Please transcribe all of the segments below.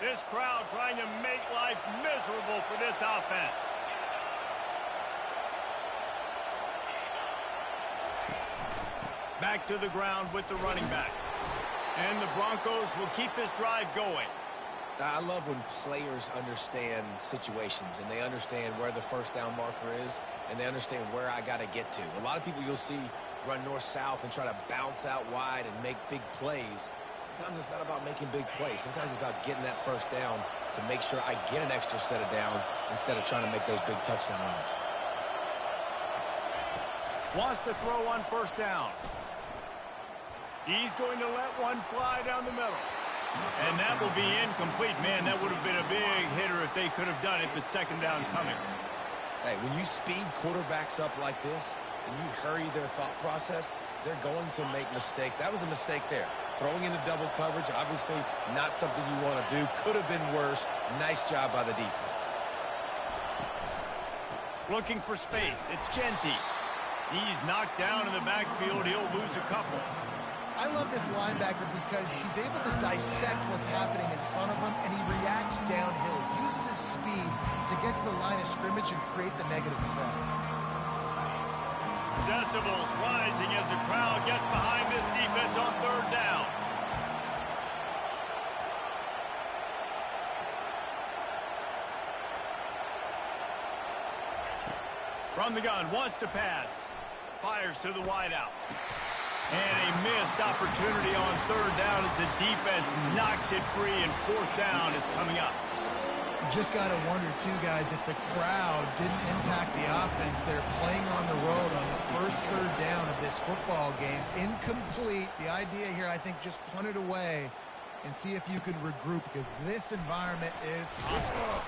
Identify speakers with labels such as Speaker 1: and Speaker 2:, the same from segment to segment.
Speaker 1: This crowd trying to make life miserable for this offense. Back to the ground with the running back. And the Broncos will keep this drive going.
Speaker 2: I love when players understand situations and they understand where the first down marker is and they understand where I got to get to. A lot of people you'll see run north-south and try to bounce out wide and make big plays. Sometimes it's not about making big plays. Sometimes it's about getting that first down to make sure I get an extra set of downs instead of trying to make those big touchdown runs.
Speaker 1: Wants to throw on first down. He's going to let one fly down the middle. And that will be incomplete. Man, that would have been a big hitter if they could have done it, but second down coming.
Speaker 2: Hey, when you speed quarterbacks up like this and you hurry their thought process, they're going to make mistakes. That was a mistake there. Throwing into double coverage, obviously not something you want to do. Could have been worse. Nice job by the defense.
Speaker 1: Looking for space. It's Genty. He's knocked down in the backfield. He'll lose a couple.
Speaker 3: I love this linebacker because he's able to dissect what's happening in front of him, and he reacts downhill, uses his speed to get to the line of scrimmage and create the negative play.
Speaker 1: Decibels rising as the crowd gets behind this defense on third down. From the gun, wants to pass. Fires to the wideout. And a missed opportunity on third down as the defense knocks it free and fourth down is coming up.
Speaker 3: You just got to wonder, too, guys, if the crowd didn't impact the offense. They're playing on the road on the first third down of this football game. Incomplete. The idea here, I think, just punt it away and see if you can regroup because this environment is hostile.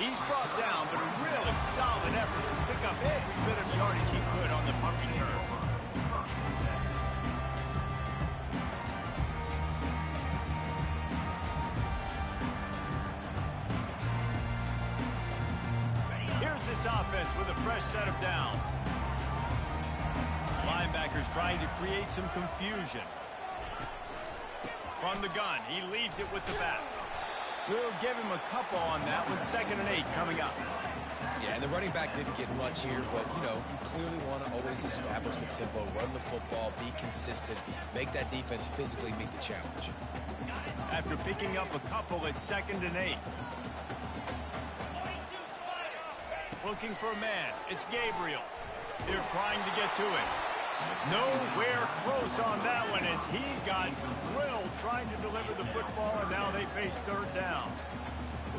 Speaker 1: He's brought down, but a really solid effort to pick up every bit of yardage he could on the punt return. This offense with a fresh set of downs. Linebackers trying to create some confusion. From the gun, he leaves it with the back. We'll give him a couple on that one. 2nd and 8 coming up.
Speaker 2: Yeah, and the running back didn't get much here, but, you know, you clearly want to always establish the tempo, run the football, be consistent, make that defense physically meet the challenge.
Speaker 1: After picking up a couple at 2nd and 8. Looking for a man. It's Gabriel. They're trying to get to it. Nowhere close on that one as he got drilled trying to deliver the football, and now they face third down.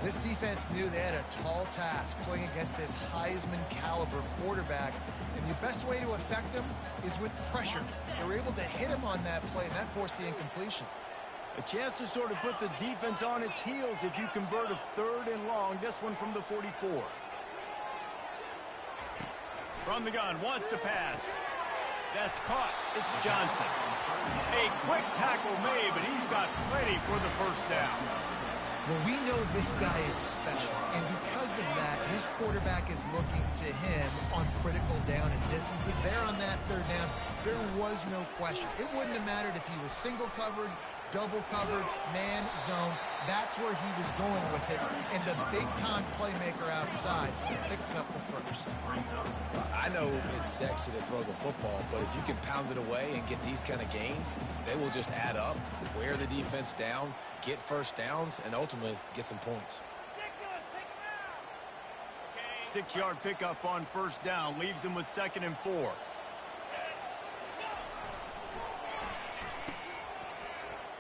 Speaker 3: This defense knew they had a tall task playing against this Heisman caliber quarterback, and the best way to affect him is with pressure. They were able to hit him on that play, and that forced the incompletion.
Speaker 1: A chance to sort of put the defense on its heels if you convert a 3rd and long. This one from the 44. From the gun, wants to pass. That's caught. It's Johnson. A quick tackle made, but he's got plenty for the first down.
Speaker 3: Well, we know this guy is special, and because of that, his quarterback is looking to him on critical down and distances. There on that third down, there was no question. It wouldn't have mattered if he was single covered, double covered, man, zone. That's where he was going with it. And the big-time playmaker outside picks up the first.
Speaker 2: I know it's sexy to throw the football, but if you can pound it away and get these kind of gains, they will just add up, wear the defense down, get first downs, and ultimately get some points.
Speaker 1: 6-yard pickup on first down leaves them with 2nd and 4.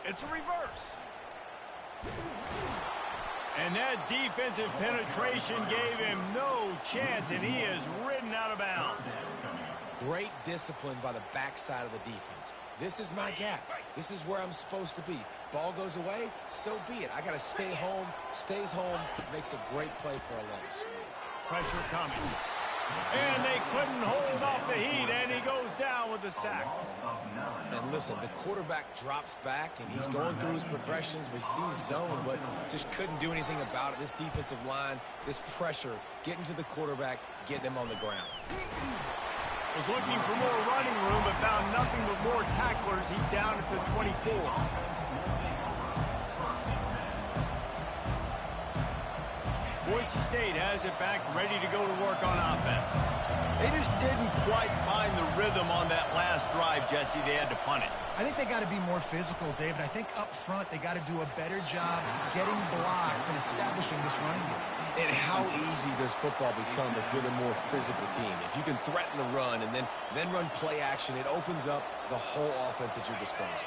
Speaker 1: It's a reverse. And that defensive penetration gave him no chance, and he is ridden out of bounds.
Speaker 2: Great discipline by the backside of the defense. This is my gap. This is where I'm supposed to be. Ball goes away, so be it. I got to stay home. Stays home, makes a great play for a loss.
Speaker 1: Pressure coming. And they couldn't hold off the heat, and he goes down with the sack.
Speaker 2: And listen, the quarterback drops back, and he's going through his progressions. We see zone, but just couldn't do anything about it. This defensive line, this pressure, getting to the quarterback, getting him on the ground.
Speaker 1: Was looking for more running room, but found nothing but more tacklers. He's down at the 24. Boise State has it back, ready to go to work on offense. They just didn't quite find the rhythm on that last drive, Jesse. They had to punt it.
Speaker 3: I think they got to be more physical, David. I think up front they got to do a better job getting blocks and establishing this running game.
Speaker 2: And how easy does football become if you're the more physical team? If you can threaten the run and then run play action, it opens up the whole offense at your disposal.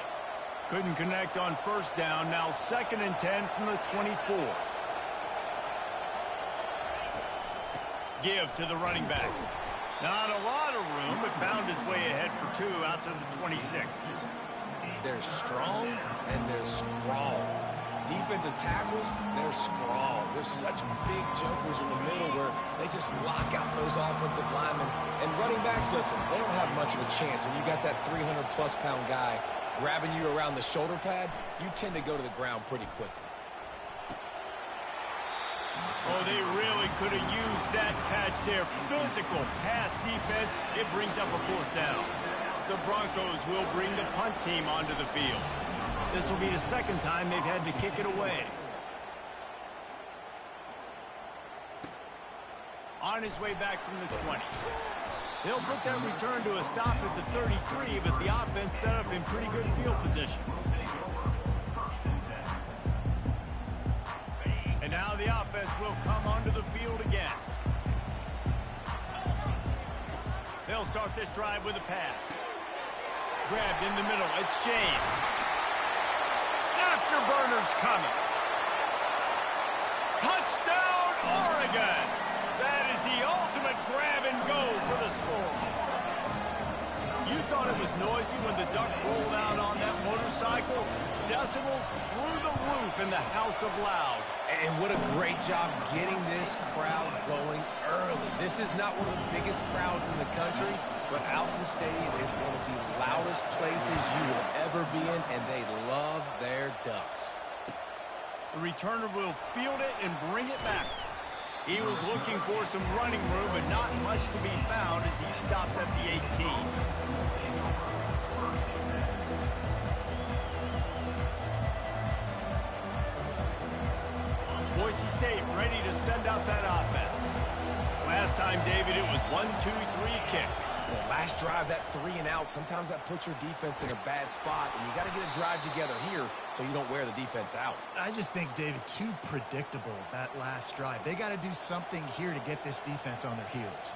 Speaker 1: Couldn't connect on first down. Now 2nd and 10 from the 24. Give to the running back. Not a lot of room, but found his way ahead for 2 out to the 26.
Speaker 2: They're strong and they're scrawl. Defensive tackles, they're scrawl. There's such big jokers in the middle where they just lock out those offensive linemen. And running backs, listen, they don't have much of a chance. When you got that 300-plus pound guy grabbing you around the shoulder pad, you tend to go to the ground pretty quickly.
Speaker 1: Oh, they really could have used that catch there. Physical pass defense. It brings up a 4th down. The Broncos will bring the punt team onto the field. This will be the 2nd time they've had to kick it away. On his way back from the 20. He'll put that return to a stop at the 33, but the offense set up in pretty good field position. And now the offense will come onto the field again. They'll start this drive with a pass. Grabbed in the middle. It's James. Afterburners coming. Touchdown, Oregon. That is the ultimate grab and go for the score. You thought it was noisy when the duck rolled out on that motorcycle? Decibels through the roof in the House of Loud.
Speaker 2: And what a great job getting this crowd going early. This is not one of the biggest crowds in the country, but Alson Stadium is one of the loudest places you will ever be in, and they love their Ducks.
Speaker 1: The returner will field it and bring it back. He was looking for some running room, but not much to be found as he stopped at the 18. Boise State ready to send out that offense. Last time, David, it was 1-2-3 kick.
Speaker 2: Well, last drive, that 3 and out, sometimes that puts your defense in a bad spot, and you got to get a drive together here so you don't wear the defense out.
Speaker 3: I just think, David, too predictable, that last drive. They got to do something here to get this defense on their heels.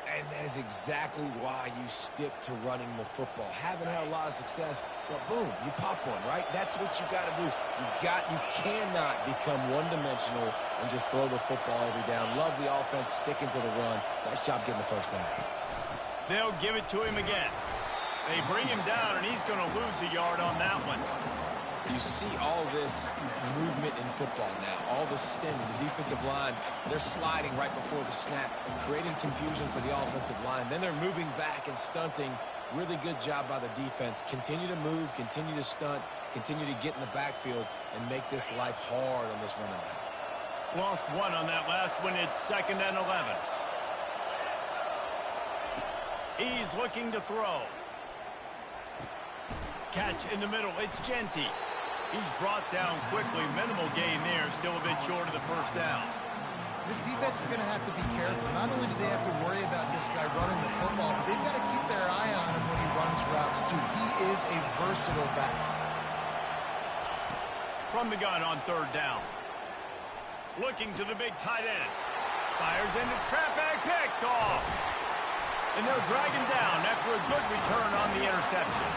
Speaker 2: And that is exactly why you stick to running the football. Haven't had a lot of success, but boom, you pop one, right? That's what you got to do. You cannot become one-dimensional and just throw the football every down. Love the offense, sticking to the run. Nice job getting the first down.
Speaker 1: They'll give it to him again. They bring him down, and he's going to lose a yard on that one.
Speaker 2: You see all this movement in football now, all the stemming, the defensive line, they're sliding right before the snap, creating confusion for the offensive line. Then they're moving back and stunting. Really good job by the defense. Continue to move, continue to stunt, continue to get in the backfield and make this life hard on this running back.
Speaker 1: Lost 1 on that last one. It's 2nd and 11. He's looking to throw. Catch in the middle. It's Genty. He's brought down quickly. Minimal gain there. Still a bit short of the first down.
Speaker 3: This defense is going to have to be careful. Not only do they have to worry about this guy running the football, but they've got to keep their eye on him when he runs routes, too. He is a versatile back.
Speaker 1: From the gun on 3rd down. Looking to the big tight end. Fires into traffic. Picked off. And they'll drag him down after a good return on the interception.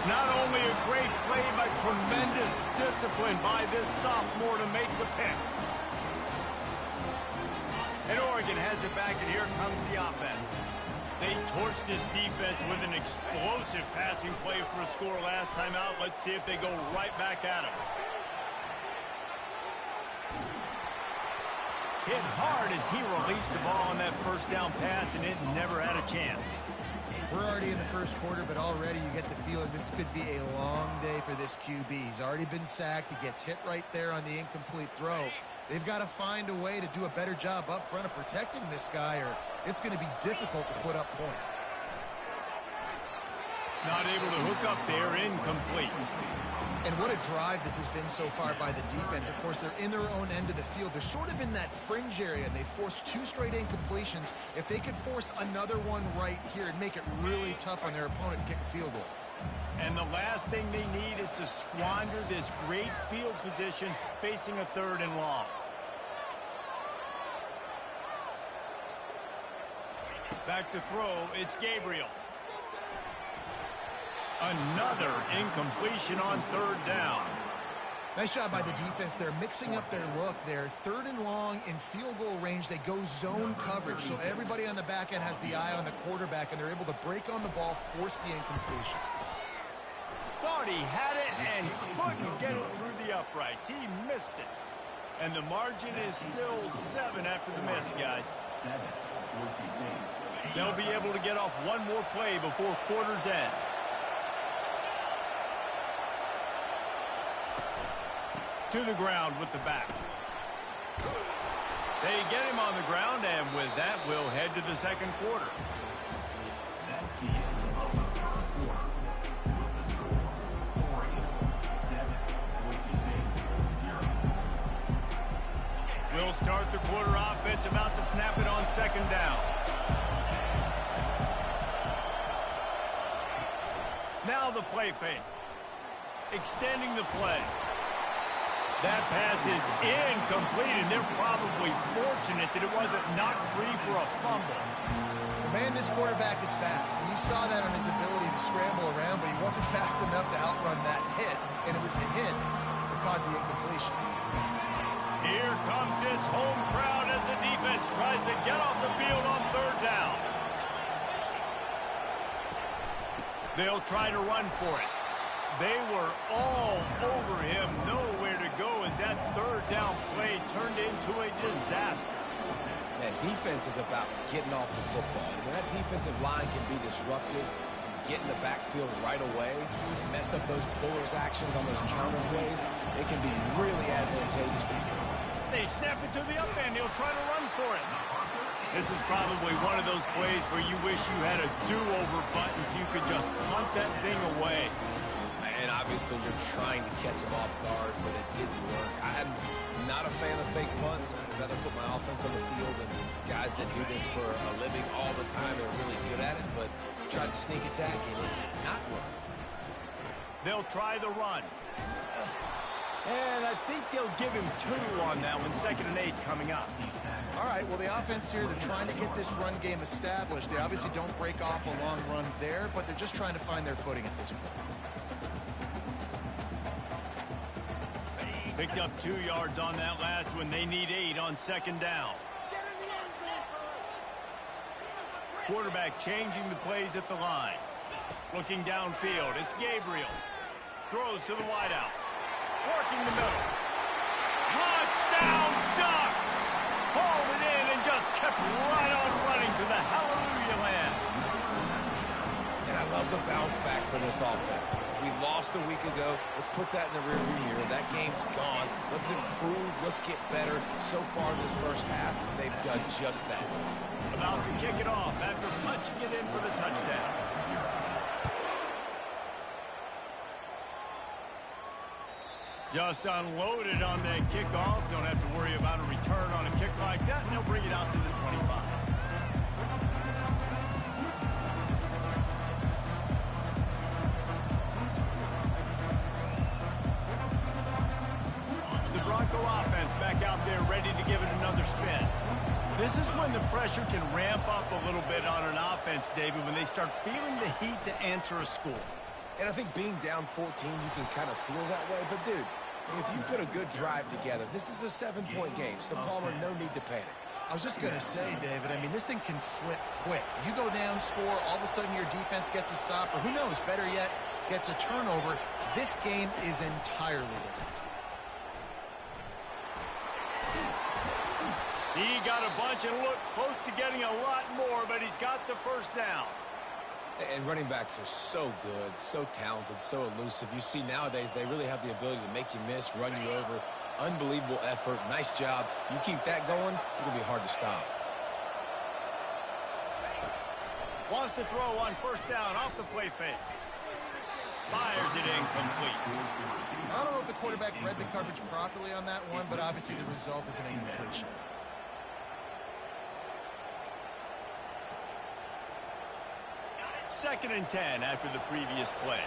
Speaker 1: Not only a great play, but tremendous discipline by this sophomore to make the pick. And Oregon has it back, and here comes the offense. They torched this defense with an explosive passing play for a score last time out. Let's see if they go right back at him. Hit hard as he released the ball on that first down pass, and it never had a chance.
Speaker 3: We're already in the first quarter, but already you get the feeling this could be a long day for this QB. He's already been sacked. He gets hit right there on the incomplete throw. They've got to find a way to do a better job up front of protecting this guy, or it's going to be difficult to put up points.
Speaker 1: Not able to hook up there, incomplete.
Speaker 3: And what a drive this has been so far by the defense. Of course, they're in their own end of the field. They're sort of in that fringe area, and they forced 2 straight incompletions. If they could force another one right here and make it really tough on their opponent to kick a field goal.
Speaker 1: And the last thing they need is to squander this great field position facing a 3rd and long. Back to throw, it's Gabriel. Another incompletion on 3rd down.
Speaker 3: Nice job by the defense. They're mixing up their look. They're 3rd and long in field goal range. They go zone coverage, so everybody on the back end has the eye on the quarterback, and they're able to break on the ball, force the incompletion.
Speaker 1: Thought he had it and couldn't get it through the uprights. He missed it. And the margin is still 7 after the miss, guys. They'll be able to get off one more play before quarter's end. To the ground with the back. They get him on the ground, and with that, we'll head to the 2nd quarter. We'll start the quarter offense, about to snap it on 2nd down. Now the play fake. Extending the play. That pass is incomplete, and they're probably fortunate that it wasn't knocked free for a fumble.
Speaker 3: Man, this quarterback is fast, and you saw that on his ability to scramble around, but he wasn't fast enough to outrun that hit, and it was the hit that caused the incompletion.
Speaker 1: Here comes this home crowd as the defense tries to get off the field on 3rd down. They'll try to run for it. They were all over him, nowhere to go as that 3rd down play turned into a disaster.
Speaker 2: Man, defense is about getting off the football. And when that defensive line can be disruptive and get in the backfield right away and mess up those pullers' actions on those counter plays, it can be really advantageous for you.
Speaker 1: They snap it to the up end. He'll try to run for it. This is probably one of those plays where you wish you had a do-over button so you could just punt that thing away.
Speaker 2: And obviously you're trying to catch him off guard, but it didn't work. I'm not a fan of fake punts. I'd rather put my offense on the field, and guys that do this for a living all the time are really good at it, but tried to sneak attack and it did not work.
Speaker 1: They'll try the run. And I think they'll give him 2 on that one. 2nd and 8 coming up.
Speaker 3: All right, well, the offense here, they're trying to get this run game established. They obviously don't break off a long run there, but they're just trying to find their footing at this point.
Speaker 1: Picked up 2 yards on that last one. They need 8 on 2nd down. Quarterback changing the plays at the line. Looking downfield, it's Gabriel. Throws to the wideout. Working the middle. Touchdown Ducks! Hauled it in and just kept right on running to the hallelujah land.
Speaker 2: And I love the bounce back for this offense. We lost a week ago. Let's put that in the rearview mirror. That game's gone. Let's improve. Let's get better. So far this first half, they've done just that.
Speaker 1: About to kick it off after punching it in for the touchdown. Just unloaded on that kickoff. Don't have to worry about a return on a kick like that, and they'll bring it out to the 25. The Bronco offense back out there ready to give it another spin. This is when the pressure can ramp up a little bit on an offense, David, when they start feeling the heat to answer a score.
Speaker 2: And I think being down 14, you can kind of feel that way. But, dude, if you put a good drive together, this is a 7-point game. So, Palmer, no need to panic.
Speaker 3: I was just going to say, David, I mean, this thing can flip quick. You go down, score, all of a sudden your defense gets a stop, or who knows, better yet, gets a turnover. This game is entirely different.
Speaker 1: He got a bunch and looked close to getting a lot more, but he's got the 1st down.
Speaker 2: And running backs are so good, so talented, so elusive. You see nowadays they really have the ability to make you miss, run you over. Unbelievable effort. Nice job. You keep that going, it'll be hard to stop.
Speaker 1: Wants to throw on 1st down off the play fake. Fires it incomplete.
Speaker 3: I don't know if the quarterback read the coverage properly on that one, but obviously the result is an incompletion.
Speaker 1: Second and 10 after the previous play.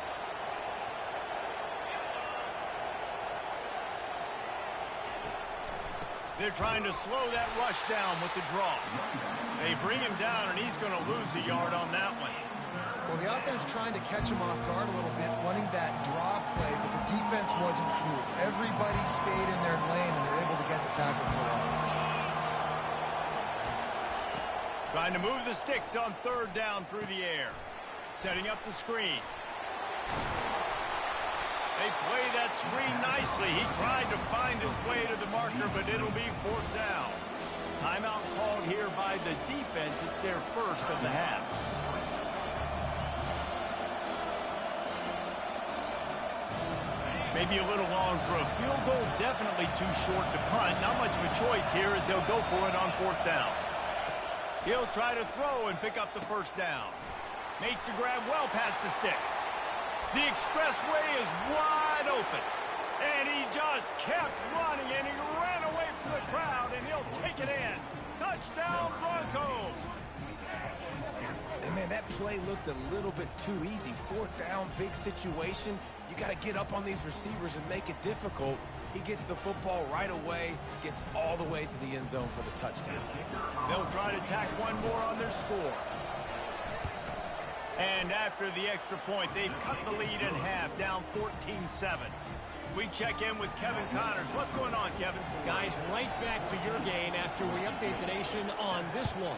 Speaker 1: They're trying to slow that rush down with the draw. They bring him down, and he's going to lose a yard on that one.
Speaker 3: Well, the offense trying to catch him off guard a little bit, running that draw play, but the defense wasn't fooled. Everybody stayed in their lane, and they're able to get the tackle for loss.
Speaker 1: Trying to move the sticks on third down through the air. Setting up the screen. They play that screen nicely. He tried to find his way to the marker, but it'll be fourth down. Timeout called here by the defense. It's their first of the half. Maybe a little long for a field goal. Definitely too short to punt. Not much of a choice here as they'll go for it on fourth down. He'll try to throw and pick up the first down. Makes the grab well past the sticks. The expressway is wide open. And he just kept running, and he ran away from the crowd, and he'll take it in. Touchdown, Broncos.
Speaker 2: And, man, that play looked a little bit too easy. Fourth down, big situation. You got to get up on these receivers and make it difficult. He gets the football right away, gets all the way to the end zone for the touchdown.
Speaker 1: They'll try to tack one more on their score. And after the extra point, they've cut the lead in half, down 14-7. We check in with Kevin Connors. What's going on, Kevin?
Speaker 4: Guys, right back to your game after we update the nation on this one.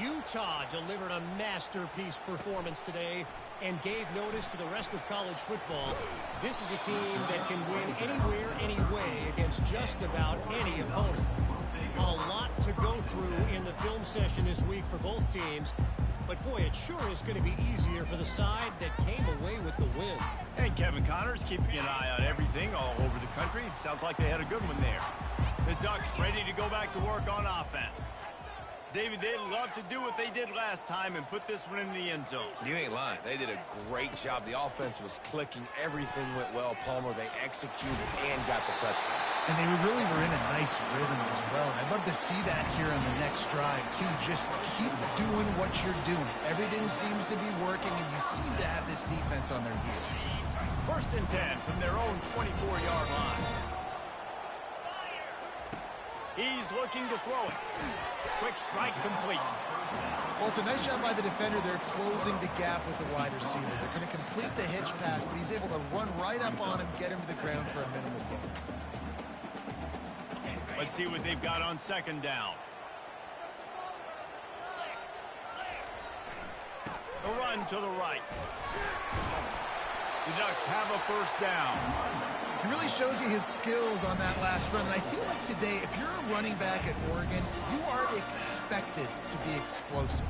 Speaker 4: Utah delivered a masterpiece performance today and gave notice to the rest of college football. This is a team that can win anywhere, any way against just about any opponent. A lot to go through in the film session this week for both teams. But, boy, it sure is going to be easier for the side that came away with the win.
Speaker 1: And Kevin Connors keeping an eye on everything all over the country. Sounds like they had a good one there. The Ducks ready to go back to work on offense. David, they'd love to do what they did last time and put this one in the end zone.
Speaker 2: You ain't lying. They did a great job. The offense was clicking. Everything went well, Palmer. They executed and got the touchdown.
Speaker 3: And they really were in a nice rhythm as well. And I'd love to see that here on the next drive, too. Just keep doing what you're doing. Everything seems to be working, and you seem to have this defense on their heels.
Speaker 1: First and 10 from their own 24-yard line. He's looking to throw it. Quick strike complete.
Speaker 3: Well, it's a nice job by the defender. They're closing the gap with the wide receiver. They're going to complete the hitch pass, but he's able to run right up on him, get him to the ground for a minimal gain.
Speaker 1: Let's see what they've got on second down. The run to the right. The Ducks have a first down.
Speaker 3: He really shows you his skills on that last run. And I feel like today, if you're a running back at Oregon, you are expected to be explosive.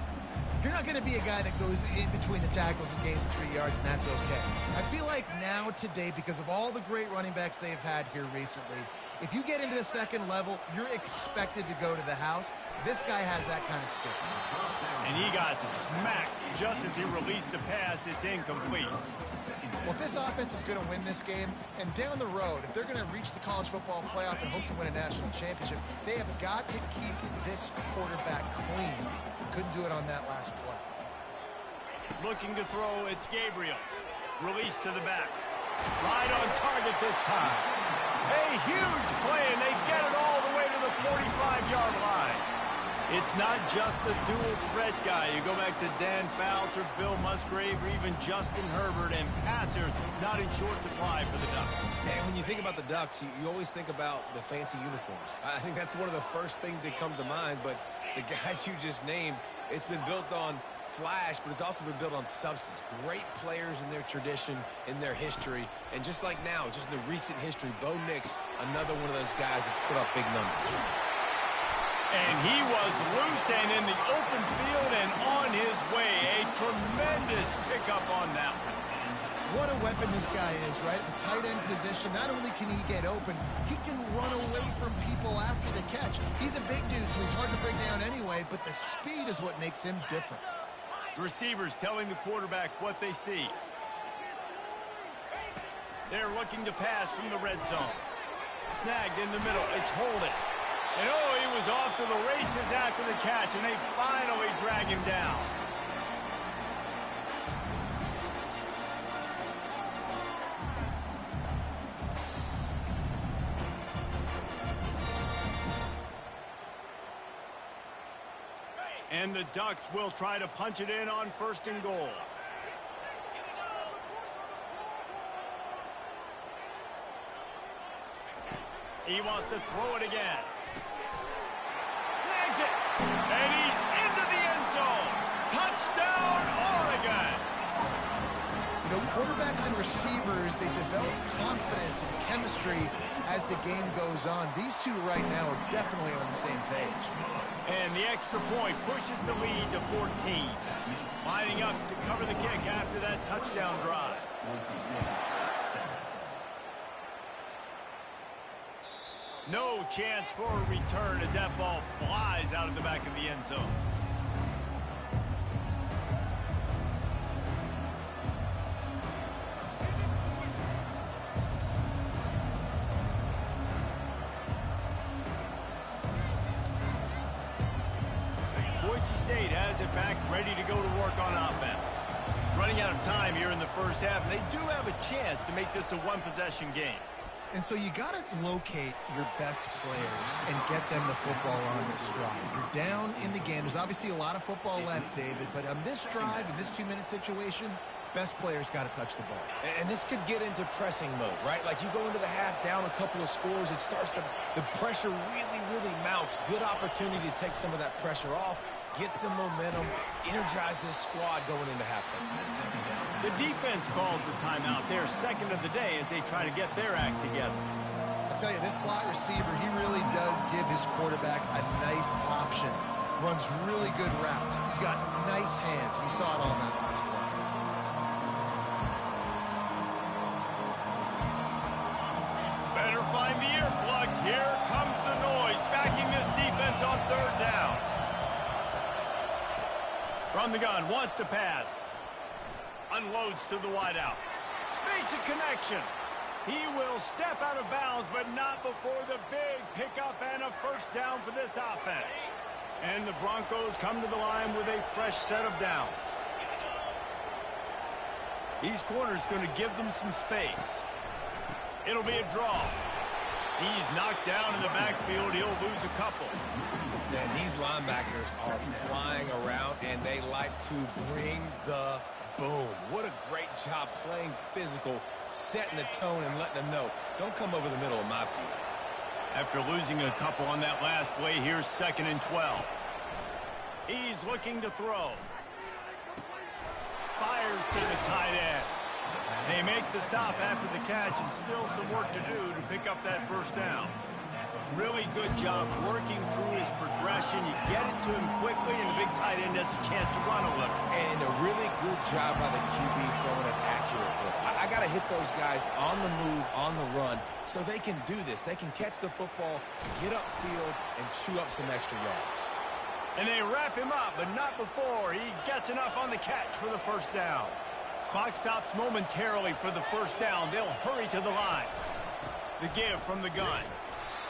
Speaker 3: You're not going to be a guy that goes in between the tackles and gains 3 yards, and that's okay. I feel like now today, because of all the great running backs they've had here recently, if you get into the second level, you're expected to go to the house. This guy has that kind of skill.
Speaker 1: And he got smacked just as he released the pass. It's incomplete.
Speaker 3: Well, if this offense is going to win this game, and down the road, if they're going to reach the college football playoff and hope to win a national championship, they have got to keep this quarterback clean. Couldn't do it on that last play.
Speaker 1: Looking to throw, it's Gabriel. Release to the back. Right on target this time. A huge play, and they get it all the way to the 45-yard line. It's not just the dual threat guy. You go back to Dan Fouts or Bill Musgrave or even Justin Herbert, and passers not in short supply for the Ducks.
Speaker 2: And when you think about the Ducks, you always think about the fancy uniforms. I think that's one of the first things that come to mind, but the guys you just named, it's been built on flash, but it's also been built on substance. Great players in their tradition, in their history, and just like now, just in the recent history, Bo Nix, another one of those guys that's put up big numbers.
Speaker 1: And he was loose and in the open field and on his way. A tremendous pickup on that one.
Speaker 3: What a weapon this guy is, right? The tight end position, not only can he get open, he can run away from people after the catch. He's a big dude, so he's hard to bring down anyway, but the speed is what makes him different.
Speaker 1: Receivers telling the quarterback what they see. They're looking to pass from the red zone. Snagged in the middle. It's holding. And oh, he was off to the races after the catch, and they finally drag him down. And the Ducks will try to punch it in on 1st and goal. He wants to throw it again. Snags it. And he's into the end zone. Touchdown, Oregon.
Speaker 3: You know, quarterbacks and receivers, they develop confidence and chemistry as the game goes on. These two right now are definitely on the same page.
Speaker 1: And the extra point pushes the lead to 14. Lining up to cover the kick after that touchdown drive. No chance for a return as that ball flies out of the back of the end zone. Boise State has it back, ready to go to work on offense. Running out of time here in the first half, and they do have a chance to make this a one-possession game.
Speaker 3: And so you got to locate your best players and get them the football on this drive. You're down in the game. There's obviously a lot of football left, David, but on this drive, in this 2-minute situation, best players got to touch the ball.
Speaker 2: And this could get into pressing mode, right? Like you go into the half down a couple of scores, it starts to, the pressure really mounts. Good opportunity to take some of that pressure off, get some momentum, energize this squad going into halftime.
Speaker 1: The defense calls the timeout, their second of the day, as they try to get their act together.
Speaker 3: I'll tell you, this slot receiver, he really does give his quarterback a nice option. Runs really good routes. He's got nice hands. You saw it on that last play.
Speaker 1: Better find the earplugs. Here comes the noise, backing this defense on 3rd down. From the gun, wants to pass. Unloads to the wideout. Makes a connection. He will step out of bounds, but not before the big pickup and a 1st down for this offense. And the Broncos come to the line with a fresh set of downs. These corners going to give them some space. It'll be a draw. He's knocked down in the backfield. He'll lose a couple.
Speaker 2: And these linebackers are flying around, and they like to bring the boom. What a great job playing physical, setting the tone and letting them know, don't come over the middle of my field.
Speaker 1: After losing a couple on that last play, here's 2nd and 12. He's looking to throw. Fires to the tight end. They make the stop after the catch, and still some work to do to pick up that 1st down. Really good job working through his progression. You get it to him quickly, and the big tight end has a chance to run a little.
Speaker 2: And a really good job by the QB throwing an accurate throw. I got to hit those guys on the move, on the run, so they can do this. They can catch the football, get upfield, and chew up some extra yards.
Speaker 1: And they wrap him up, but not before he gets enough on the catch for the 1st down. Clock stops momentarily for the 1st down. They'll hurry to the line. The give from the gun.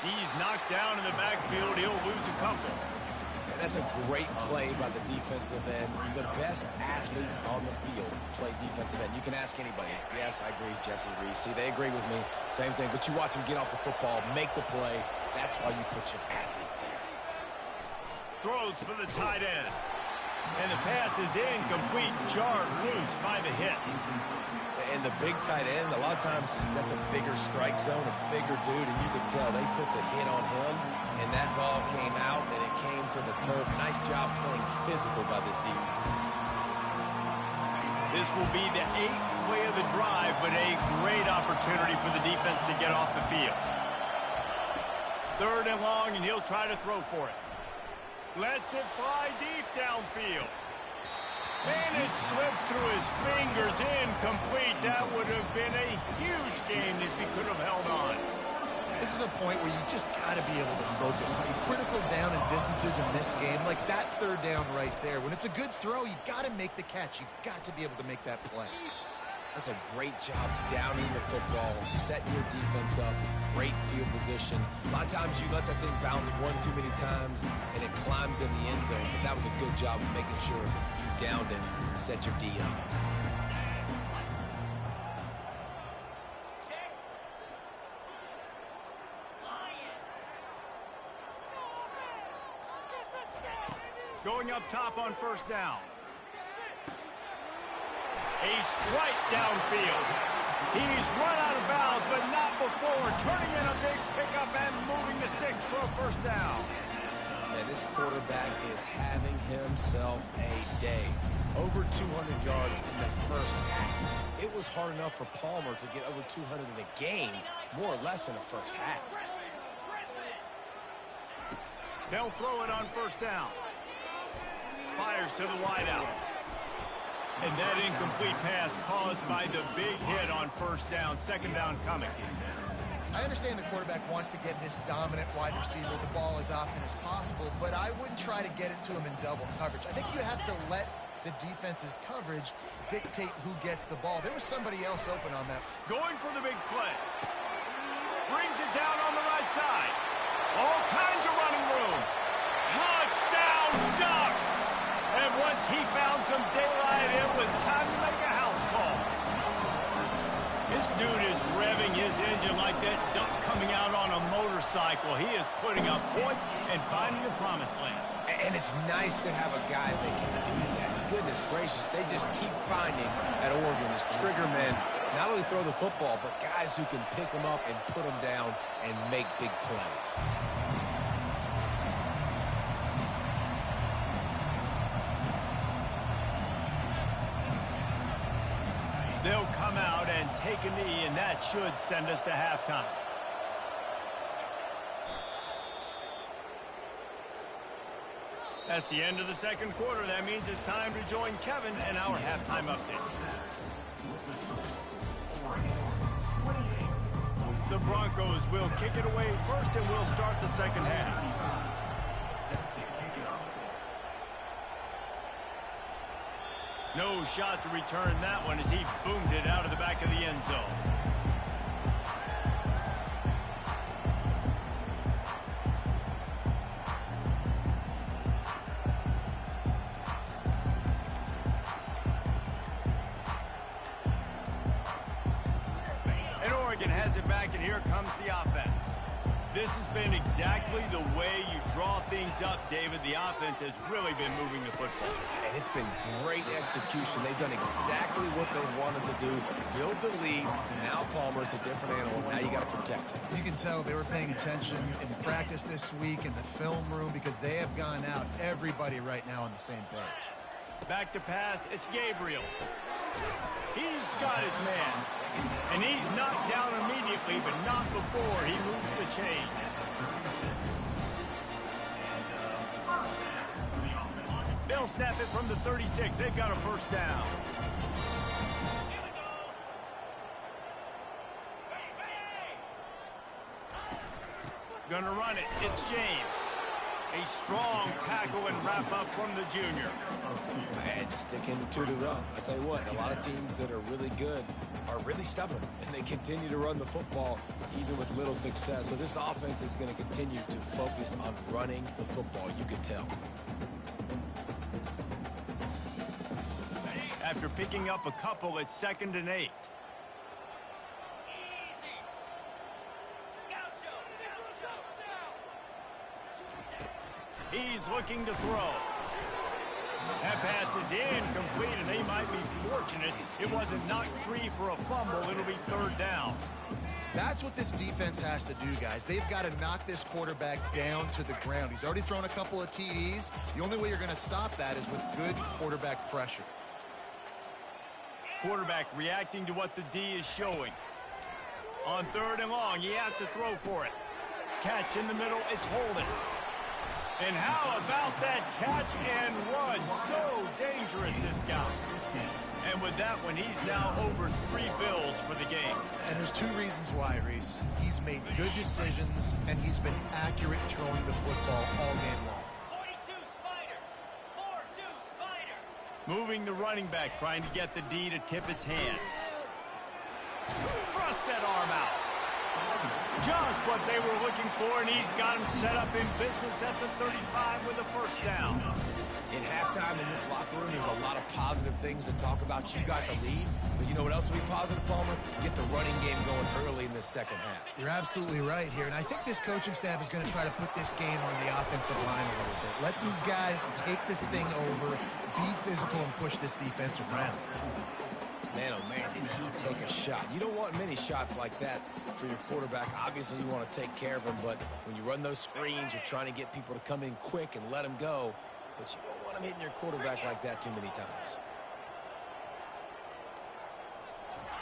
Speaker 1: He's knocked down in the backfield. He'll lose a couple.
Speaker 2: And that's a great play by the defensive end. The best athletes on the field play defensive end. You can ask anybody. Yes, I agree, Jesse Reese. See, they agree with me. Same thing. But you watch them get off the football, make the play. That's why you put your athletes there.
Speaker 1: Throws for the tight end. And the pass is incomplete, jarred loose by the hit.
Speaker 2: And the big tight end, a lot of times that's a bigger strike zone, a bigger dude, and you could tell they put the hit on him, and that ball came out, and it came to the turf. Nice job playing physical by this defense.
Speaker 1: This will be the 8th play of the drive, but a great opportunity for the defense to get off the field. 3rd and long, and he'll try to throw for it. Lets it fly deep downfield. And it slips through his fingers, incomplete. That would have been a huge game if he could have held on.
Speaker 3: This is a point where you just got to be able to focus. Critical down and distances in this game, like that 3rd down right there. When it's a good throw, you got to make the catch. You got to be able to make that play.
Speaker 2: That's a great job downing the football, setting your defense up, great field position. A lot of times you let that thing bounce one too many times and it climbs in the end zone, but that was a good job of making sure you downed it and set your D up.
Speaker 1: Going up top on first down. A strike downfield. He's run out of bounds, but not before. Turning in a big pickup and moving the sticks for a first down.
Speaker 2: And this quarterback is having himself a day. Over 200 yards in the first half. It was hard enough for Palmer to get over 200 in a game, more or less in the first half.
Speaker 1: They'll throw it on first down. Fires to the wideout. And that incomplete pass caused by the big hit on first down. Second down coming.
Speaker 3: I understand the quarterback wants to get this dominant wide receiver the ball as often as possible, but I wouldn't try to get it to him in double coverage. I think you have to let the defense's coverage dictate who gets the ball. There was somebody else open on that.
Speaker 1: Going for the big play. Brings it down on the right side. All kinds of running room. Touchdown Ducks! And once he found some daylight, it was time to make a house call. This dude is revving his engine like that duck coming out on a motorcycle. He is putting up points and finding the promised land.
Speaker 2: And it's nice to have a guy that can do that. Goodness gracious, they just keep finding at Oregon as trigger men, not only throw the football, but guys who can pick them up and put them down and make big plays.
Speaker 1: They'll come out and take a knee, and that should send us to halftime. That's the end of the second quarter. That means it's time to join Kevin and our halftime update. The Broncos will kick it away first, and we'll start the second half. No shot to return that one as he boomed it out of the back of the end zone. And Oregon has it back, and here comes the offense. This has been exactly the way you draw things up, David. The offense has really been moving the football.
Speaker 2: And it's been great execution. They've done exactly what they wanted to do. Build the lead. Now Palmer's a different animal. Now you got to protect him.
Speaker 3: You can tell they were paying attention in practice this week in the film room because they have gone out, everybody right now on the same page.
Speaker 1: Back to pass, it's Gabriel. He's got his man. And he's knocked down immediately, but not before he moves the chains. They'll snap it from the 36. They've got a first down. Gonna run it. It's James. A strong tackle and wrap up from the junior.
Speaker 2: And sticking to the run. I tell you what, a lot of teams that are really good are really stubborn, and they continue to run the football even with little success. So this offense is going to continue to focus on running the football, you can tell.
Speaker 1: After picking up a couple, it's 2nd and 8. He's looking to throw. That pass is incomplete, and they might be fortunate it wasn't knocked free for a fumble. It'll be 3rd down.
Speaker 3: That's what this defense has to do, guys. They've got to knock this quarterback down to the ground. He's already thrown a couple of TDs. The only way you're going to stop that is with good quarterback pressure.
Speaker 1: Quarterback reacting to what the D is showing. On 3rd and long, he has to throw for it. Catch in the middle, it's Holden. And how about that catch and run? So dangerous, this guy. And with that one, he's now over 3 bills for the game.
Speaker 3: And there's 2 reasons why, Reese. He's made good decisions, and he's been accurate throwing the football all game long.
Speaker 1: 42 Spider. 4-2 Spider. Moving the running back, trying to get the D to tip its hand. Thrust that arm out. Just what they were looking for, and he's got him set up in business at the 35 with a first down.
Speaker 2: In halftime in this locker room, there's a lot of positive things to talk about. You got the lead, but you know what else will be positive, Palmer? Get the running game going early in this second half.
Speaker 3: You're absolutely right here, and I think this coaching staff is going to try to put this game on the offensive line a little bit. Let these guys take this thing over, be physical, and push this defense around.
Speaker 2: Man, oh man, did he take a shot. You don't want many shots like that for your quarterback. Obviously, you want to take care of him, but when you run those screens, you're trying to get people to come in quick and let him go. But you don't want him hitting your quarterback like that too many times.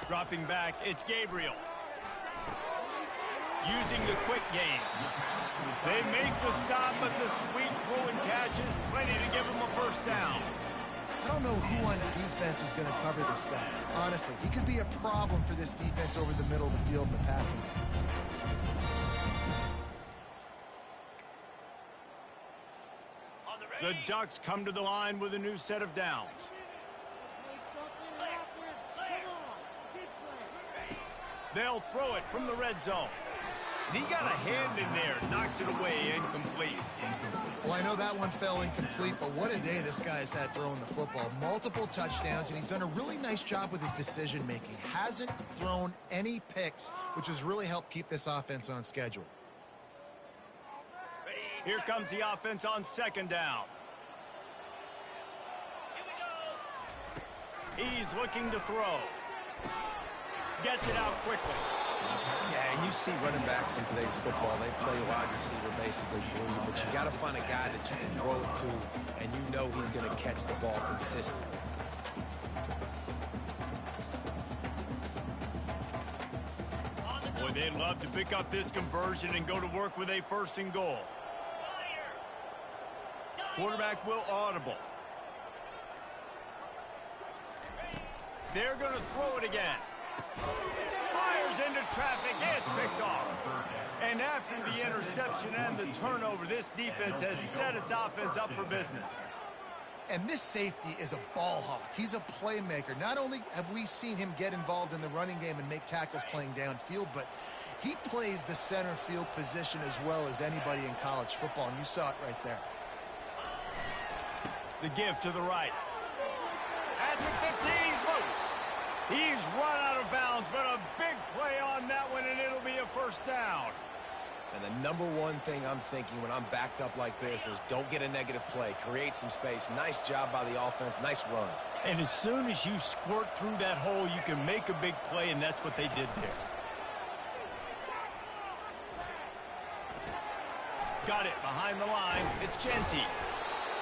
Speaker 1: Dropping back, it's Gabriel. Using the quick game. They make the stop, but the sweet throw and catch is plenty to give him a first down.
Speaker 3: I don't know who on defense is going to cover this guy. Honestly, he could be a problem for this defense over the middle of the field in the passing game.
Speaker 1: The Ducks come to the line with a new set of downs. They'll throw it from the red zone. And he got a hand in there, knocks it away, incomplete.
Speaker 3: Well, I know that one fell incomplete, but what a day this guy's had throwing the football. Multiple touchdowns, and he's done a really nice job with his decision-making. Hasn't thrown any picks, which has really helped keep this offense on schedule.
Speaker 1: Here comes the offense on second down. He's looking to throw. Gets it out quickly.
Speaker 2: Yeah, and you see running backs in today's football, they play wide receiver basically for you, but you got to find a guy that you can throw it to, and you know he's going to catch the ball consistently.
Speaker 1: Boy, they'd love to pick up this conversion and go to work with a first and goal. Quarterback will audible. They're going to throw it again. Fires into traffic. It's picked off. And after the interception and the turnover, this defense has set its offense up for business.
Speaker 3: And this safety is a ball hawk. He's a playmaker. Not only have we seen him get involved in the running game and make tackles playing downfield, but he plays the center field position as well as anybody in college football, and you saw it right there.
Speaker 1: The give to the right. At the 15, he's loose. He's run out of bounds, but a big play on that one, and it'll be a first down.
Speaker 2: And the number one thing I'm thinking when I'm backed up like this is don't get a negative play. Create some space. Nice job by the offense. Nice run.
Speaker 1: And as soon as you squirt through that hole, you can make a big play, and that's what they did there. Got it behind the line. It's Genty.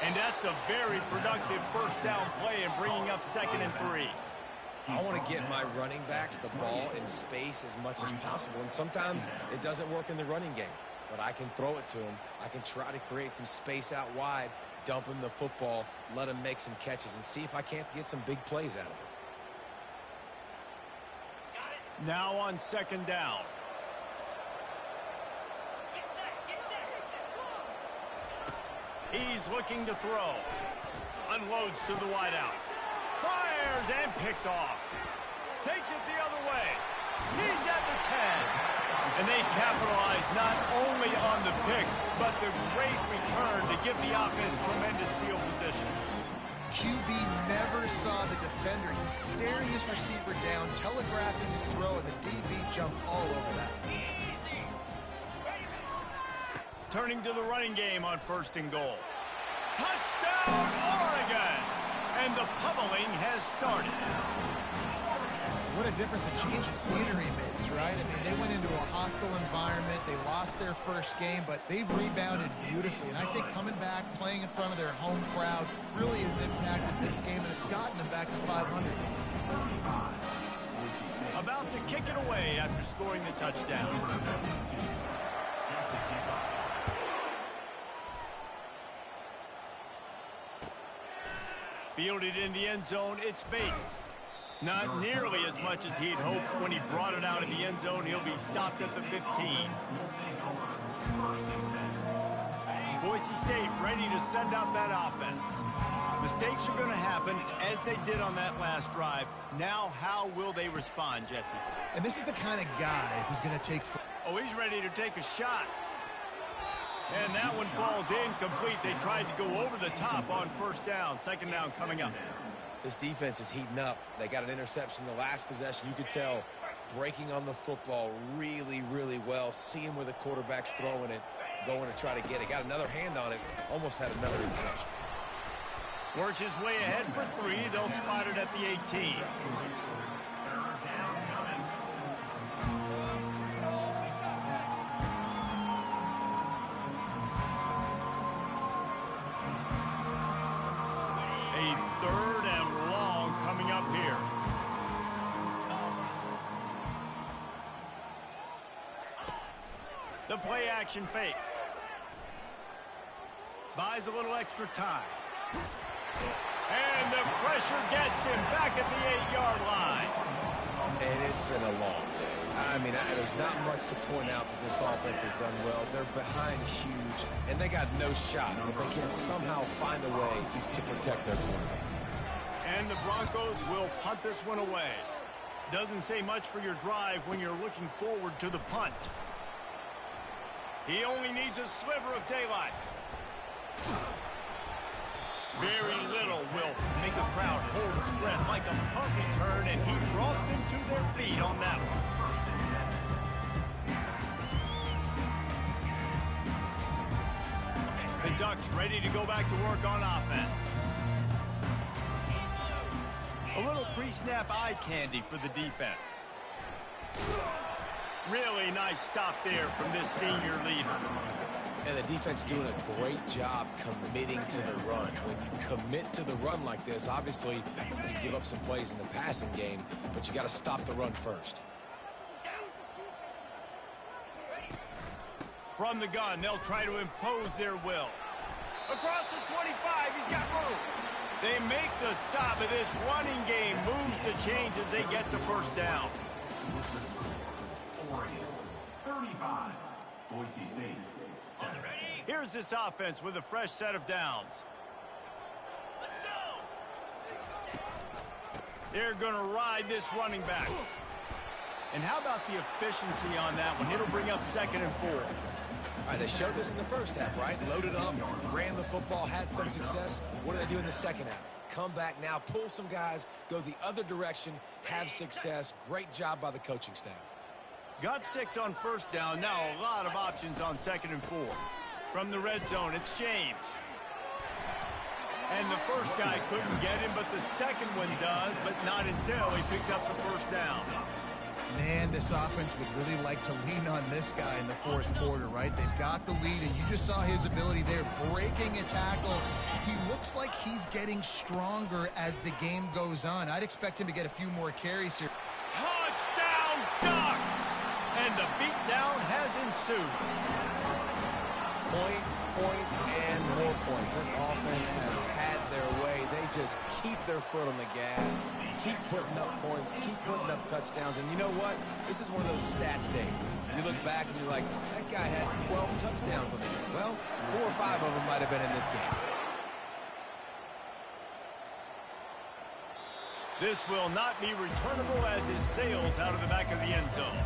Speaker 1: And that's a very productive first down play and bringing up 2nd and 3.
Speaker 2: I want to get my running backs the ball in space as much as possible. And sometimes it doesn't work in the running game. But I can throw it to him. I can try to create some space out wide, dump him the football, let him make some catches, and see if I can't get some big plays out of him.
Speaker 1: Now on 2nd down. He's looking to throw. Unloads to the wideout. Fires and picked off. Takes it the other way. He's at the 10. And they capitalize not only on the pick, but the great return to give the offense tremendous field position.
Speaker 3: QB never saw the defender. He's staring his receiver down, telegraphing his throw, and the DB jumped all over that.
Speaker 1: Turning to the running game on 1st and goal. Touchdown, Oregon! And the pummeling has started.
Speaker 3: What a difference a change of scenery makes, right? I mean, they went into a hostile environment. They lost their first game, but they've rebounded beautifully. And I think coming back, playing in front of their home crowd really has impacted this game, and it's gotten them back to 500.
Speaker 1: About to kick it away after scoring the touchdown. Fielded in the end zone, it's Bates. Not nearly as much as he'd hoped when he brought it out in the end zone. He'll be stopped at the 15. Boise State ready to send out that offense. Mistakes are going to happen, as they did on that last drive. Now, how will they respond, Jesse?
Speaker 3: And this is the kind of guy who's going to take...
Speaker 1: Oh, he's ready to take a shot. And that one falls incomplete. They tried to go over the top on first down. Second down coming up.
Speaker 2: This defense is heating up. They got an interception the last possession. You could tell breaking on the football really, really well, seeing where the quarterback's throwing it, going to try to get it. Got another hand on it, almost had another interception.
Speaker 1: Works his way ahead for 3. They'll spot it at the 18. A 3rd and long coming up here. The play action fake. Buys a little extra time. And the pressure gets him back at the 8-yard line.
Speaker 2: And it's been a long day. I mean, there's not much to point out that this offense has done well. They're behind huge, and they got no shot if they can somehow find a way to protect their quarterback.
Speaker 1: And the Broncos will punt this one away. Doesn't say much for your drive when you're looking forward to the punt. He only needs a sliver of daylight. Very little will make a crowd hold its breath like a punt return, and he brought them to their feet on that one. The Ducks ready to go back to work on offense. A little pre-snap eye candy for the defense. Really nice stop there from this senior leader.
Speaker 2: And the defense doing a great job committing to the run. When you commit to the run like this, obviously you give up some plays in the passing game, but you got to stop the run first.
Speaker 1: From the gun, they'll try to impose their will. Across the 25, he's got room. They make the stop, and this running game moves the chains as they get the first down.
Speaker 5: 35, Boise State.
Speaker 1: Here's this offense with a fresh set of downs. They're going to ride this running back. And how about the efficiency on that one? It'll bring up 2nd and 4.
Speaker 2: All right, they showed this in the first half, right? Loaded up, ran the football, had some success. What do they do in the second half? Come back now, pull some guys, go the other direction, have success. Great job by the coaching staff.
Speaker 1: Got 6 on first down. Now a lot of options on 2nd and 4. From the red zone, it's James. And the first guy couldn't get him, but the second one does, but not until he picks up the first down.
Speaker 3: Man, this offense would really like to lean on this guy in the 4th quarter, right? They've got the lead, and you just saw his ability there, breaking a tackle. He looks like he's getting stronger as the game goes on. I'd expect him to get a few more carries here.
Speaker 1: Touchdown, Ducks! And the beatdown has ensued.
Speaker 2: Points, and more points. This offense has had their way. They just keep their foot on the gas, keep putting up points, keep putting up touchdowns. And you know what? This is one of those stats days. You look back and you're like, that guy had 12 touchdowns on the year. Well, 4 or 5 of them might have been in this game.
Speaker 1: This will not be returnable as it sails out of the back of the end zone.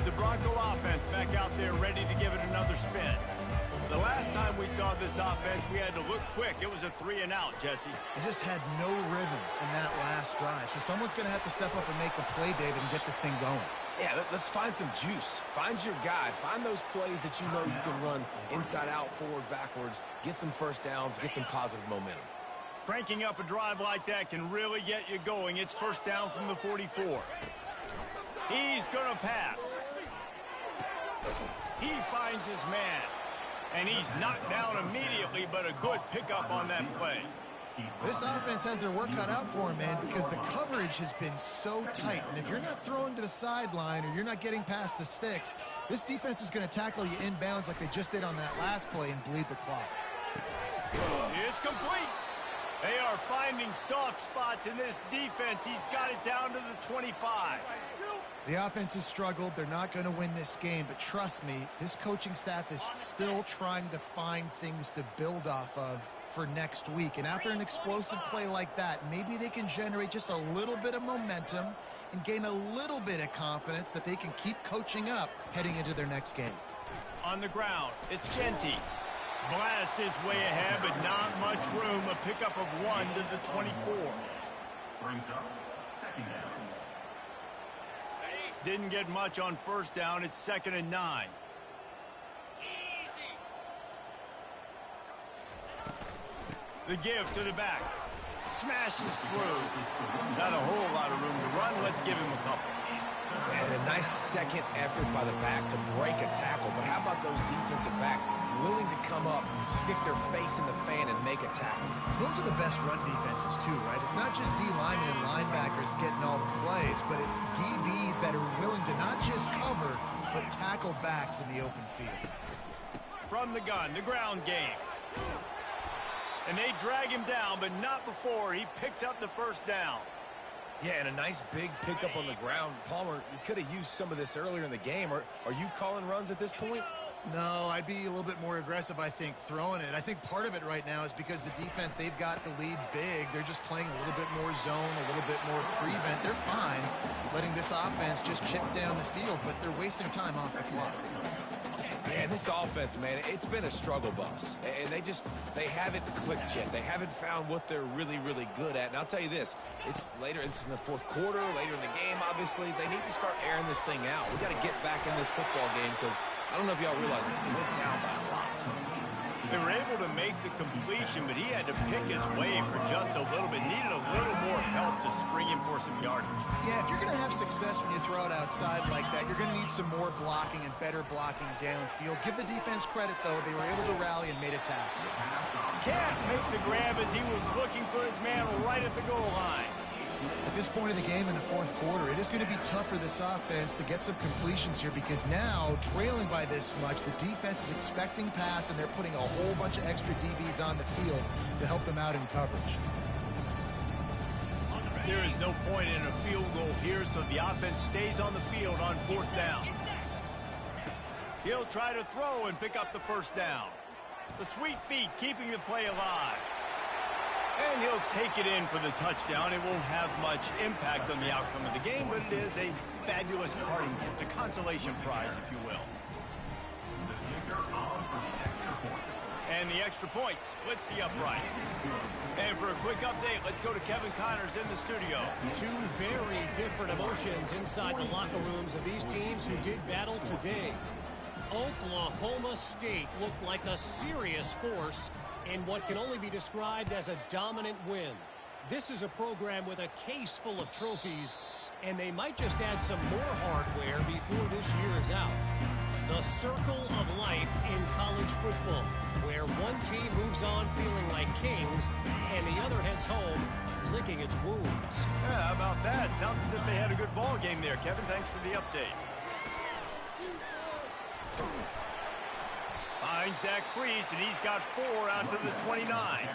Speaker 1: The Bronco offense back out there ready to give it another spin. The last time we saw this offense, we had to look quick. It was a 3 and out, Jesse.
Speaker 3: They just had no rhythm in that last drive. So someone's going to have to step up and make a play, David, and get this thing going.
Speaker 2: Yeah, let's find some juice. Find your guy. Find those plays that you know you can run inside out, forward, backwards. Get some first downs. Get some positive momentum.
Speaker 1: Cranking up a drive like that can really get you going. It's first down from the 44. He's going to pass. He finds his man. And he's knocked down immediately, but a good pickup on that play.
Speaker 3: This offense has their work cut out for him, man, because the coverage has been so tight. And if you're not throwing to the sideline or you're not getting past the sticks, this defense is going to tackle you inbounds like they just did on that last play and bleed the clock.
Speaker 1: It's complete. They are finding soft spots in this defense. He's got it down to the 25.
Speaker 3: The offense has struggled. They're not going to win this game, but trust me, this coaching staff is still trying to find things to build off of for next week. And after an explosive play like that, maybe they can generate just a little bit of momentum and gain a little bit of confidence that they can keep coaching up heading into their next game.
Speaker 1: On the ground, it's Genty. Blast is way ahead, but not much room. A pickup of 1 to the 24.
Speaker 5: Brings up second down.
Speaker 1: Didn't get much on first down. It's 2nd and 9. The give to the back. Smashes through. Not a whole lot of room to run. Let's give him a couple.
Speaker 2: And a nice second effort by the back to break a tackle. But how about those defensive backs willing to come up, stick their face in the fan, and make a tackle?
Speaker 3: Those are the best run defenses too, right? It's not just D linemen and linebackers getting all the plays, but it's DBs that are willing to not just cover, but tackle backs in the open field.
Speaker 1: From the gun, the ground game. And they drag him down, but not before he picks up the first down.
Speaker 2: Yeah, and a nice big pickup on the ground. Palmer, you could have used some of this earlier in the game. Are you calling runs at this point?
Speaker 3: No, I'd be a little bit more aggressive, I think, throwing it. I think part of it right now is because the defense, they've got the lead big. They're just playing a little bit more zone, a little bit more prevent. They're fine letting this offense just chip down the field, but they're wasting time off the clock.
Speaker 2: Man, this offense, man, it's been a struggle bus. And they haven't clicked yet. They haven't found what they're really, really good at. And I'll tell you this, it's in the fourth quarter, later in the game, obviously. They need to start airing this thing out. We got to get back in this football game because I don't know if y'all realize this, but we're down by a lot.
Speaker 1: They were able to make the completion, but he had to pick his way for just a little bit. Needed a little more help to spring him for some yardage.
Speaker 3: Yeah, if you're going to have success when you throw it outside like that, you're going to need some more blocking and better blocking downfield. Give the defense credit, though. They were able to rally and made a tackle.
Speaker 1: Can't make the grab as he was looking for his man right at the goal line.
Speaker 3: At this point in the game in the fourth quarter, it is going to be tough for this offense to get some completions here because now, trailing by this much, the defense is expecting pass and they're putting a whole bunch of extra DBs on the field to help them out in coverage.
Speaker 1: There is no point in a field goal here, so the offense stays on the field on 4th down. He'll try to throw and pick up the first down. The sweet feet keeping the play alive. And he'll take it in for the touchdown. It won't have much impact on the outcome of the game, but it is a fabulous parting gift, a consolation prize, if you will. And the extra point splits the uprights. And for a quick update, let's go to Kevin Connors in the studio.
Speaker 4: Two very different emotions inside the locker rooms of these teams who did battle today. Oklahoma State looked like a serious force in what can only be described as a dominant win. This is a program with a case full of trophies, and they might just add some more hardware before this year is out. The circle of life in college football, where one team moves on feeling like kings, and the other heads home licking its wounds.
Speaker 1: Yeah, how about that? Sounds as if they had a good ball game there, Kevin. Thanks for the update. Finds that crease, and he's got 4 out to the 29.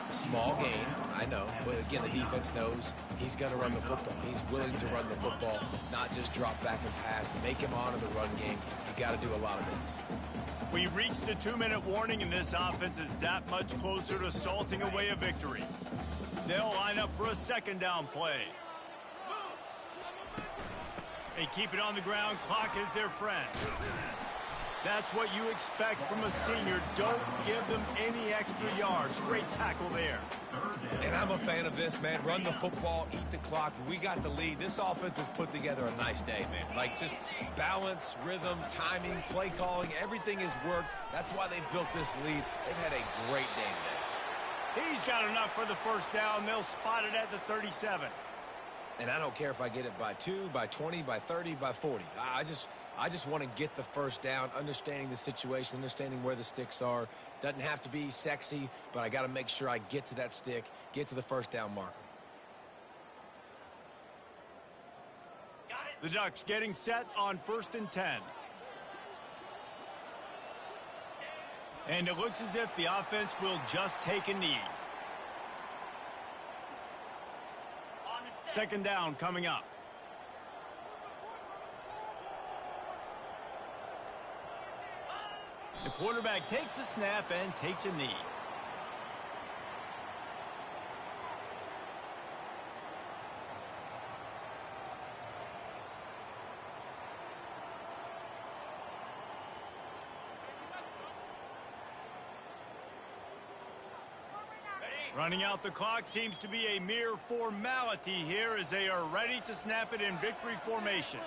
Speaker 2: Small gain, I know, but again, the defense knows he's going to run the football. He's willing to run the football, not just drop back and pass, make him honor the run game. You got to do a lot of this.
Speaker 1: We reached the 2-minute warning, and this offense is that much closer to salting away a victory. They'll line up for a 2nd down play. They keep it on the ground. Clock is their friend. That's what you expect from a senior. Don't give them any extra yards. Great tackle there.
Speaker 2: And I'm a fan of this, man. Run the football, eat the clock. We got the lead. This offense has put together a nice day, man. Like, just balance, rhythm, timing, play calling, everything has worked. That's why they've built this lead. They've had a great day today.
Speaker 1: He's got enough for the first down. They'll spot it at the 37.
Speaker 2: And I don't care if I get it by 2, by 20, by 30, by 40. I just want to get the first down, understanding the situation, understanding where the sticks are. Doesn't have to be sexy, but I got to make sure I get to that stick, get to the first down marker.
Speaker 1: The Ducks getting set on 1st and 10. And it looks as if the offense will just take a knee. 2nd down coming up. The quarterback takes a snap and takes a knee. Running out the clock seems to be a mere formality here as they are ready to snap it in victory formation.